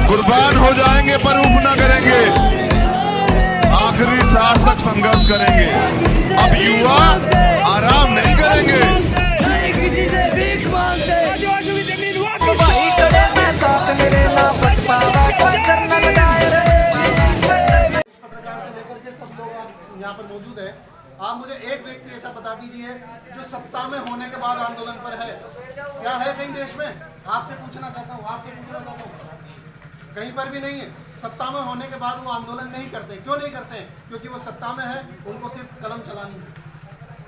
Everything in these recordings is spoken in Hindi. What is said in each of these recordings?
कुर्बान हो जाएंगे पर ऊप न करेंगे, आखिरी सांस तक संघर्ष करेंगे। अब युवा आराम नहीं करेंगे। पत्रकार से लेकर के सब लोग आप यहाँ पर मौजूद है। आप मुझे एक व्यक्ति ऐसा बता दीजिए जो सत्ता में होने के बाद आंदोलन पर है। क्या है कहीं देश में? आपसे पूछना चाहता हूँ, कहीं पर भी नहीं है। सत्ता में होने के बाद वो आंदोलन नहीं करते। क्यों नहीं करते? क्योंकि वो सत्ता में है, उनको सिर्फ कलम चलानी है,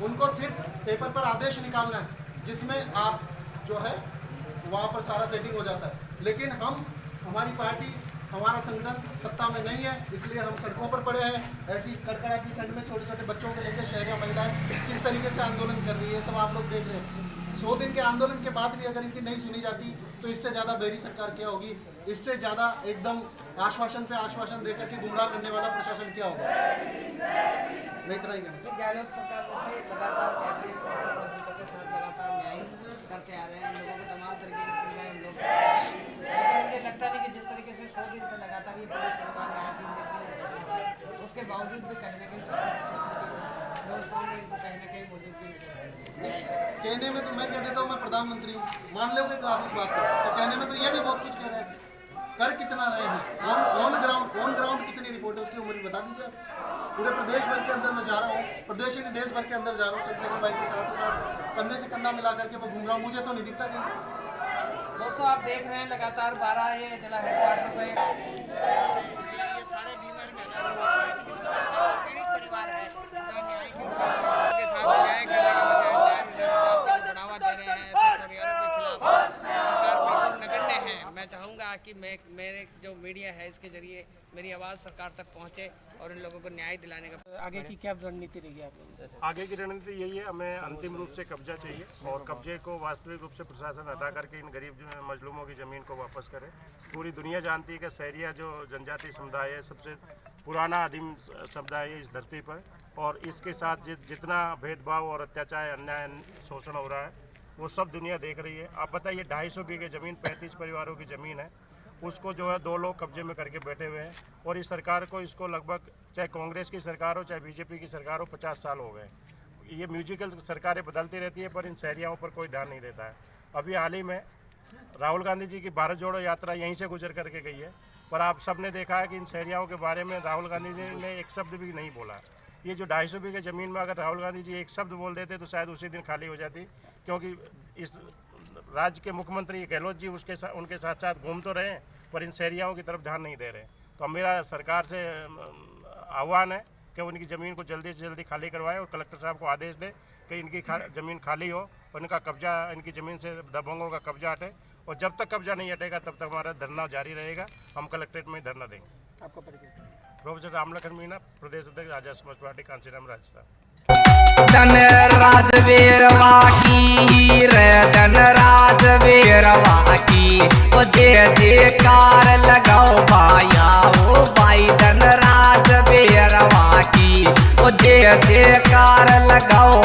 उनको सिर्फ पेपर पर आदेश निकालना है, जिसमें आप जो है वहाँ पर सारा सेटिंग हो जाता है। लेकिन हमारी पार्टी, हमारा संगठन सत्ता में नहीं है, इसलिए हम सड़कों पर पड़े हैं। ऐसी कड़कड़ाती ठंड में छोटे छोटे बच्चों को लेकर शहरिया महिलाएं किस तरीके से आंदोलन कर रही है, सब आप लोग देख रहे हैं। 100 दिन के आंदोलन के बाद भी अगर इनकी नहीं सुनी जाती तो इससे ज़्यादा बेरी सरकार क्या होगी? इससे ज़्यादा एकदम आश्वासन पे आश्वासन देकर के गुमराह करने वाला प्रशासन क्या होगा? नहीं तरह गहलोत सरकार लगातार न्याय करते आ रहे हैं, लोगों को तमाम तरीके की सुविधाएं हम लोग, लेकिन मुझे लगता नहीं कि जिस तरीके से 100 दिन से लगातार ये पुलिस सरकार न्याय देती है, उसके बावजूद भी कहीं ना कहीं व्यवस्थाओं में कहीं ना कहीं मौजूदगी कहने में तो मैं कह देता हूँ मैं प्रधानमंत्री हूँ, मान लोगे तो आप इस बात को, तो कहने में तो ये भी बहुत कुछ कह रहे हैं। कर कितना रहे हैं? ऑन ग्राउंड कितनी रिपोर्ट है उसकी उम्र बता दीजिए। पूरे प्रदेश भर के अंदर मैं जा रहा हूँ, प्रदेश ही देश भर के अंदर जा रहा हूँ, चंद्रशेखर भाई के साथ कंधे से कंधा मिला करके मैं घूम रहा हूँ, मुझे तो नहीं दिखता कहीं। दोस्तों आप देख रहे हैं लगातार 12 ये जिला हेडक्वार्टर पे ये सारे बीमार पीड़ित परिवार है के साथ न्याय करने के बजाय बढ़ावा दे रहे हैं, परिवारों के खिलाफ सरकार बिल्कुल नगण्य है। मैं चाहूँगा कि मेरे जो मीडिया है इसके जरिए मेरी आवाज़ सरकार तक पहुँचे और इन लोगों को न्याय दिलाने का। आगे की क्या रणनीति रहेगी आप लोगों? आगे की रणनीति यही है, हमें अंतिम रूप से कब्जा चाहिए और कब्जे को वास्तविक रूप से प्रशासन हटा करके इन गरीब मजलूमों की ज़मीन को वापस करे। पूरी दुनिया जानती है कि सहरिया जो जनजाति समुदाय है सबसे पुराना आदिम समुदाय है इस धरती पर, और इसके साथ जितना भेदभाव और अत्याचार, अन्याय, शोषण हो रहा है वो सब दुनिया देख रही है। आप बताइए 250 बीघे ज़मीन 35 परिवारों की ज़मीन है, उसको जो है 2 लोग कब्जे में करके बैठे हुए हैं, और इस सरकार को इसको लगभग चाहे कांग्रेस की सरकार हो चाहे बीजेपी की सरकार हो 50 साल हो गए। ये म्यूजिकल सरकारें बदलती रहती है पर इन शहरियाओं पर कोई ध्यान नहीं देता है। अभी हाल ही में राहुल गांधी जी की भारत जोड़ो यात्रा यहीं से गुजर करके गई है, पर आप सब ने देखा है कि इन शहरियाओं के बारे में राहुल गांधी जी ने एक शब्द भी नहीं बोला। ये जो 250 बीघे ज़मीन में अगर राहुल गांधी जी एक शब्द बोल देते तो शायद उसी दिन खाली हो जाती, क्योंकि इस राज्य के मुख्यमंत्री गहलोत जी उनके साथ साथ घूम तो रहे हैं पर इन शहरियाओं की तरफ ध्यान नहीं दे रहे। तो मेरा सरकार से आह्वान है कि उनकी ज़मीन को जल्दी से जल्दी खाली करवाए और कलेक्टर साहब को आदेश दे कि इनकी ज़मीन खाली हो और इनका कब्जा, इनकी ज़मीन से दबंगों का कब्जा हटे, और जब तक कब्जा नहीं हटेगा तब तक हमारा धरना जारी रहेगा। हम कलेक्ट्रेट में धरना देंगे। आपका परिचय? प्रोफेसर रामलखन मीणा, प्रदेश अध्यक्ष आजाद समाज पार्टी, कांचीराम, राजस्थान। धनराज वीरवा की रे धनराज वीरवा की, ओ जय जयकार लगाओ भाया ओ भाई धनराज वीरवा की, ओ जय जयकार लगाओ।